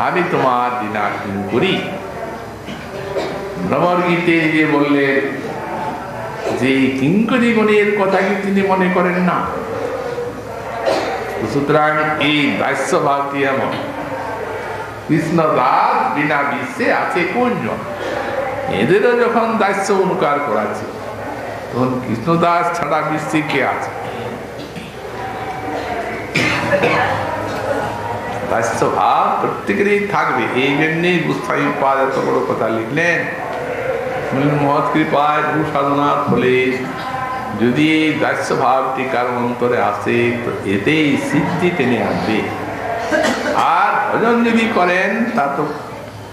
আমি তোমার দিনা করি। ভ্রমর গীতে যে বললেন যে কিঙ্করী গণের কথা কি তিনি মনে করেন না? সুতরাং এই দাস্য ভাবটি এমন, কৃষ্ণ দাস বিনা বিশ্বে আছে কোনজন? এদেরও যখন দাস্য অনুকার করাচ্ছে, তখন কৃষ্ণদাস ছাড়া বিশ্বে কে আছে? দাস্য ভাব প্রত্যেকেরই থাকবে। এই জন্যই গোস্বামী পাদ এত বড় কথা লিখলেন, মহৎ কৃপায় ভূ সাধনার ফলে যদি এই দাস্য ভাবটি কারো অন্তরে আসে, তো এতেই সিদ্ধি টেনে আনবে। আর ভজন যদি করেন তা তো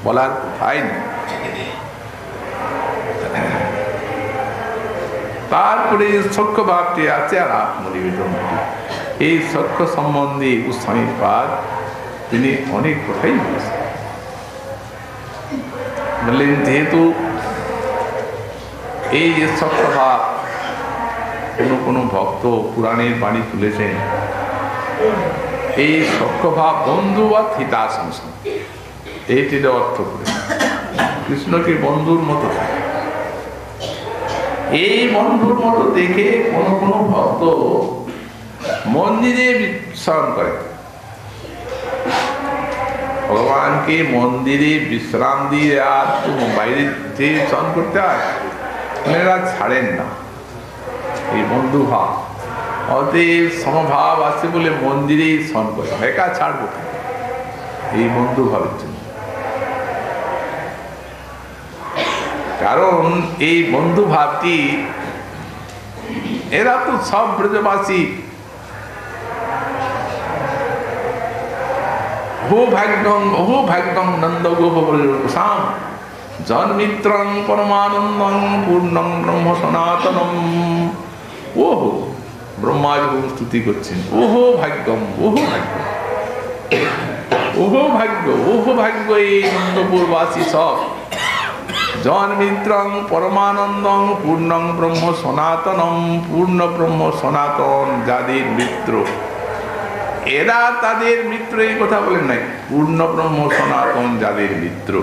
বলার কথাই নেই। তারপরে সখ্য ভাবটি আছে আর আত্মনিবেদনটি। এই সখ্য সম্বন্ধে গোস্বামী পাদ তিনি অনেক কথাই বলেছেন। বললেন যেহেতু এই যে সখ্য ভাব কোন ভক্ত পুরাণের বাণী তুলেছেন, এই সখ্য ভাব বন্ধু বা থিতা সংসার, এইটির অর্থ করে কৃষ্ণকে বন্ধুর মতো থাকে। এই বন্ধুর মতো দেখে কোন ভক্ত মন্দিরে বিশ্রাম করে। ভগবানকে মন্দিরে বিশ্রাম দিয়ে আর বাইরে যে স্নান করতে হয়, এরা ছাড়েন না এই বন্ধু ভাব। অতএব সমভাব আছে বলে মন্দিরেই স্নান করে, একা ছাড়বো এই বন্ধু ভাবের জন্য। কারণ এই বন্ধু ভাবটি, এরা তো সব ব্রজবাসী, অহো ভাগ্যং নন্দ গোপাম জন্মিত্রং পরমানন্দং পূর্ণং ব্রহ্ম সনাতনম। ওহো ব্রহ্মাজি স্তুতি করছেন, ওহো ভাগ্যম, ওহো ভাগ্য, ওহো ভাগ্য, ওহো ভাগ্য এই নন্দপুরবাসী সব। জন্মিত্রং পরমানন্দং পূর্ণং ব্রহ্ম সনাতনম, পূর্ণ ব্রহ্ম সনাতন যাদের মিত্র, এরা তাদের মিত্র এই কথা বলেন নাই, পূর্ণ ব্রহ্ম সনাতন যাদের মিত্র।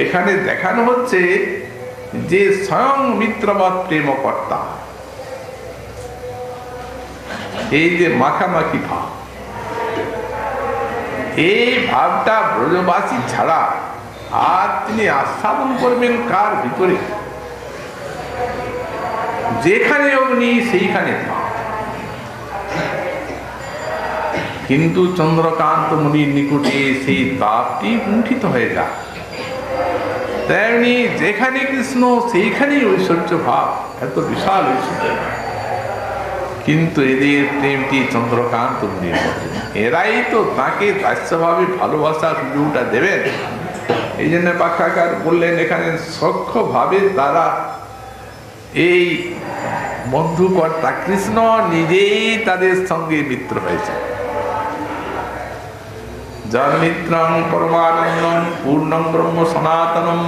এখানে দেখানো হচ্ছে যে স্বয়ং মিত্রবৎ প্রেমকর্তা। এই যে মাখামাখি ভাব, এই ভাবটা ব্রজবাসী ছাড়া আর তিনি আস্বাদন করবেন কার ভিতরে? যেখানে অগ্নি সেইখানে তাপ। কিন্তু চন্দ্রকান্ত মুনির নিকটে সেই তাপটি কুণ্ঠিত হয়ে যায়। তেমনি যেখানে কৃষ্ণ সেইখানেই ঐশ্বর্য ভাব, এত বিশাল ঐশ্বর্য। কিন্তু এদের প্রেমটি চন্দ্রকান্ত মুনির মধ্যে, এরাই তো তাকে দাস্যভাবে ভালোবাসার সুযোগটা দেবেন। এই জন্য ব্যাখ্যাকার বললেন এখানে সখ্যভাবে তারা এই বন্ধুকর্তা কৃষ্ণ নিজেই তাদের সঙ্গে মিত্র হয়েছে। জন্মিত্রং পরমানন্দম পূর্ণং ব্রহ্ম সনাতনম।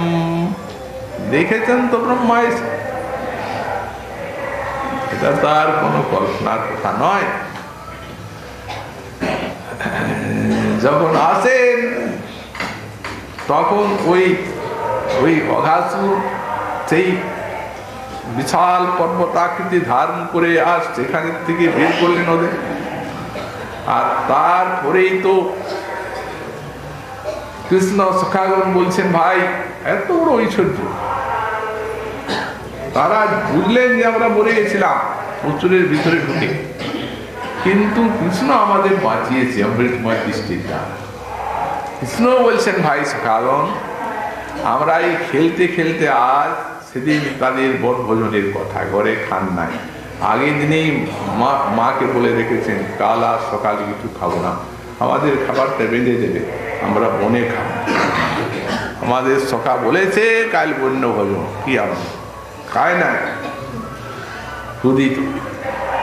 দেখেছেন তো ব্রহ্মা এসে, এটা তার কোনো কল্পনার কথা নয়। যখন আসেন তখন ওই অঘাসুর সেই বিশাল পর্বতাকৃতি ধারণ করে আস সেখানে থেকে বের করলেন ওদের। আর তারপরেই তো কৃষ্ণ সখাগণ বলছেন ভাই এত বড় ঐশ্বর্য। তারা বুঝলেন যে আমরা মরে গেছিলাম প্রচুরের ভিতরে ঢুকে, কিন্তু কৃষ্ণ আমাদের বাঁচিয়েছে অমৃতময় দৃষ্টির দ্বারা। কৃষ্ণ বলছেন ভাই সখাগণ আমরা এই খেলতে খেলতে আজ সেদিন তাদের বনভোজনের কথা, ঘরে খান নাই, আগের দিনেই মাকে বলে রেখেছেন কাল আর সকালে কিছু খাবো না, আমাদের খাবারটা বেঁধে দেবে, আমরা বনে খাবো। আমাদের সখা বলেছে কাল বন্য ভোজন, কি আনন্দ, খায় না ক্ষুদিত।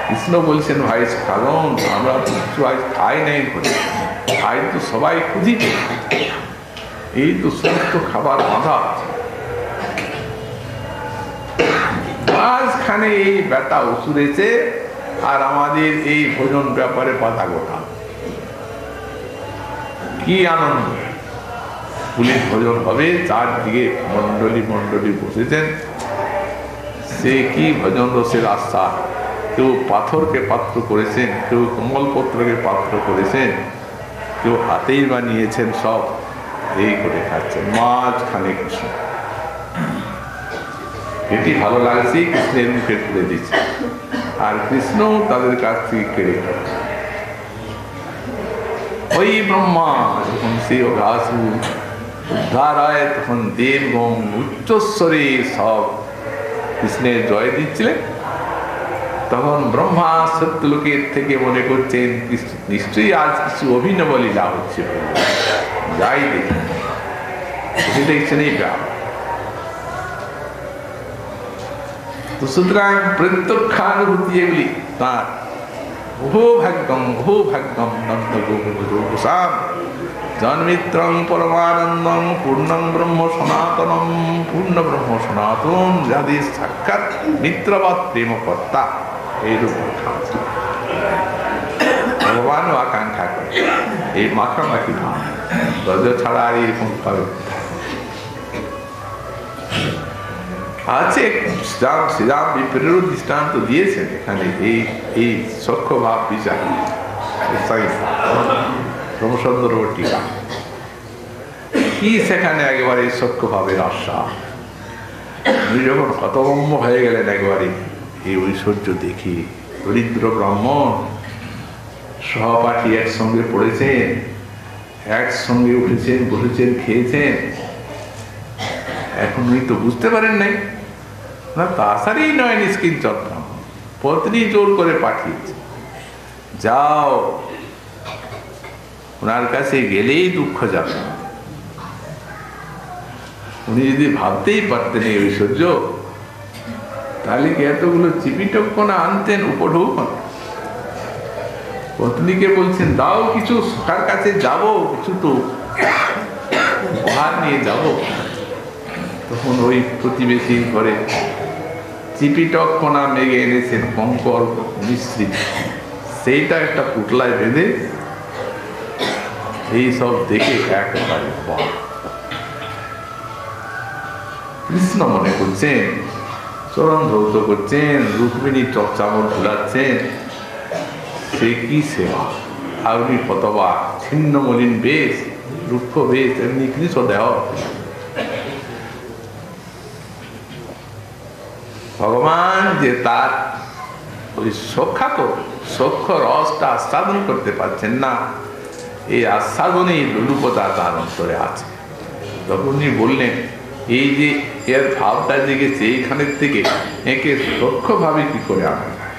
কৃষ্ণ বলছেন ভাই সখাগণ আমরা কিছু আজ খাই নাই, ঘরে খাই তো সবাই ক্ষুদিত, এই তো সমস্ত খাবার বাঁধা। মাঝখানে এই বেটা উসুরেছে আর আমাদের এই ভোজন ব্যাপারে বাধা গোটা। কি আনন্দ, ফুলের ভোজন হবে, চারদিকে মন্ডলী মন্ডলী বসেছেন। সে কি ভজন রসের আস্থা, কেউ পাথরকে পাত্র করেছেন, কেউ কমলপত্রকে পাত্র করেছেন, কেউ হাতেই বানিয়েছেন, সব এই করে খাচ্ছেন। মাঝখানে কৃষ্ণ, এটি ভালো লাগছে, কৃষ্ণের মুখে তুলে দিচ্ছে, আর কৃষ্ণ তাদের কাছ থেকে কেড়ে খাচ্ছে। ওই ব্রহ্মা যখন সে অঘাসু উদ্ধার হয় তখন দেবগণ উচ্চস্বরে সব কৃষ্ণের জয় দিচ্ছিলেন। তখন ব্রহ্মা সত্যলোকের থেকে মনে করছেন নিশ্চয়ই আজ কিছু অভিনব লীলা হচ্ছে, যাই দেখি দেখছেন এই ব্যাপার। তো সুতরাং প্রত্যক্ষানুভূতি এগুলি তার বহু ভাগ্যম নন্দ গোসাম জন্মিত্রং পরমানন্দম পূর্ণং ব্রহ্ম সনাতনম। পূর্ণ ব্রহ্ম সনাতন যাদের সাক্ষাৎ মিত্রবৎ প্রেমকর্তা, এইরূপ ভগবানও আকাঙ্ক্ষা করে এই মাখামাখি ভাব, ব্রজ ছাড়া আর এরকম ভাবে আছে। শ্রীরাম বিপ্রেরও দৃষ্টান্ত দিয়েছেন এখানে এই সখ্য ভাব বিচার ব্রহ্মসুন্দর টিকা কি সেখানে একেবারে সখ্য ভাবের আশ্বাস। উনি যখন হতভম্ব হয়ে গেলেন একবারে এই ঐশ্বর্য দেখি, দরিদ্র ব্রাহ্মণ সহপাঠী একসঙ্গে পড়েছেন, একসঙ্গে উঠেছেন, বসেছেন, খেয়েছেন, এখন উনি তো বুঝতে পারেন নাই না, তাছাড়াই নয় নিষ্কিঞ্চন পত্নী জোর করে পাঠিয়েছে, যাও ওনার কাছে গেলেই দুঃখ যাবে। উনি যদি ভাবতেই পারতেন এই ঐশ্বর্য, তাহলে কি এতগুলো চিপিটক্কনা আনতেন উপঢৌকন। পত্নীকে বলছেন দাও কিছু, সখার কাছে যাব, কিছু তো উপহার নিয়ে যাব। তখন ওই প্রতিবেশী ঘরে চিপিটক্কনা মেঘে এনেছেন কঙ্কর মিশ্রিত, সেইটা একটা পুটলায় বেঁধে এই সব দেখে একেবারে কৃষ্ণ মনে করছেন, চরণ ধৌত করছেন, রুক্মিণী চপচামড় ঝুলাচ্ছেন, সে কি সেবা। আগুনি কতবার ছিন্ন মলিন বেশ, রুক্ষ বেশ, এমনি কৃষ দেহ। ভগবান যে তার ওই সখ্য রসটা আস্বাদন করতে পারছেন না, এই আস্বাদনেই লোলুপতা তার অন্তরে আছে। তখন উনি বললেন, এই যে এর ভাবটা জেগেছে এইখানের থেকে একে সূক্ষ্মভাবে কি করে আনা যায়।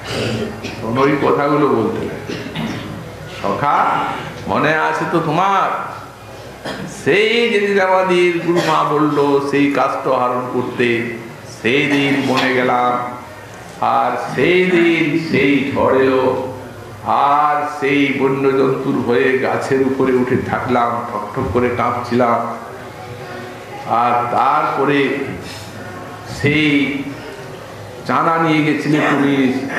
ওই কথাগুলো বলতে সখা মনে আছে তো তোমার, সেই যেদিন আমাদের গুরুমা বললো সেই কাষ্ট হরণ করতে, সেই দিন বনে গেলাম, আর সেই দিন সেই ঝড়েও আর সেই বন্যজন্তুর ভয়ে গাছের উপরে উঠে থাকলাম, ঠকঠক করে কাঁপছিলাম। আর তারপরে সেই চানা নিয়ে গেছিলে তুমি,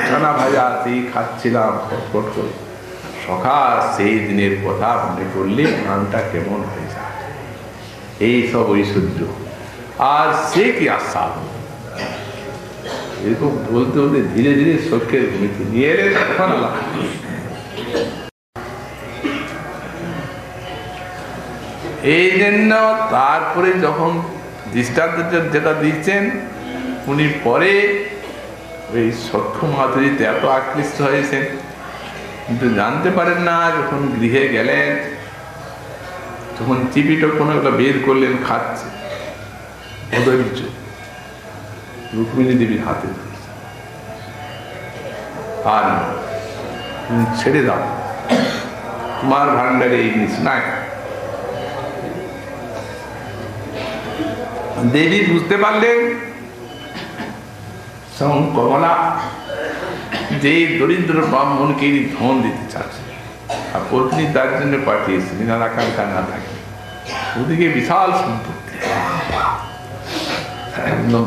চানা ভাজা সেই খাচ্ছিলাম ফটফট করে। সখা সেই দিনের কথা মনে করলে প্রাণটা কেমন হয়ে যায়, এই সব ঐশ্বর্য আর সে কি আস্বাদ। এরকম বলতে বলতে ধীরে ধীরে চোখের ঘুমিতে নিয়ে এলে তখন আলাপ। এই জন্য তারপরে যখন দৃষ্টান্ত যেটা দিচ্ছেন উনি পরে ওই সখ্য মাধুরীতে এত আকৃষ্ট হয়েছেন, কিন্তু জানতে পারেন না। যখন গৃহে গেলেন তখন চিপিটা কোনো একটা বের করলেন, খাচ্ছে মধুরিচ রুক্মিণী দেবীর হাতে, আর ছেড়ে দাও, তোমার ভান্ডারে এই জিনিস নাই। দেবী বুঝতে পারলেন কমলা যে দরিদ্র ব্রাহ্মণকে ধন দিতে চাচ্ছে, আর পত্নী তার জন্য পাঠিয়েছে বিনার আকাঙ্ক্ষা না থাকে, ওদিকে বিশাল সম্পত্তি।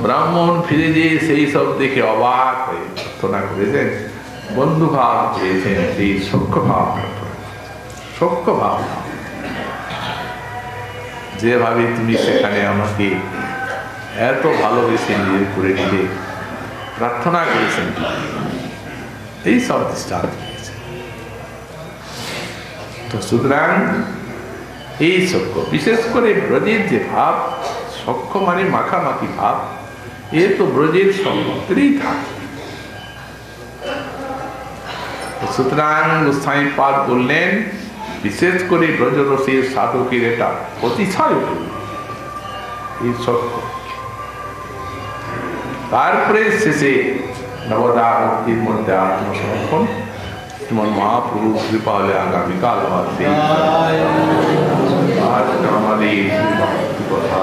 ব্রাহ্মণ ফিরে যেয়ে সেই সব দেখে অবাক হয়ে প্রার্থনা করেছেন, বন্ধু ভাব পেয়েছেন, সেই সখ্য ভাব প্রার্থনা, সখ্য ভাব যেভাবে তুমি সেখানে আমাকে এত ভালোবেসে নিয়ে করে নিলে প্রার্থনা করেছেন, এই সব দৃষ্টান্ত দিয়েছে। তো সুতরাং এই সখ্য, বিশেষ করে ব্রজের যে ভাব, সখ্য মানে মাখামাখি ভাব, এ তো ব্রজের সর্বত্রই থাকে। সুতরাং গোস্বামীপাদ বললেন, বিশেষ করে ব্রজরসের সাধকের এটা অতিশয় এই সখ্য। তারপরে শেষে নবদা ভক্তির মধ্যে আত্মসমর্পণ। তোমার মহাপ্রভু কৃপা হলে আগামীকাল আবার সেই আমাদের কথা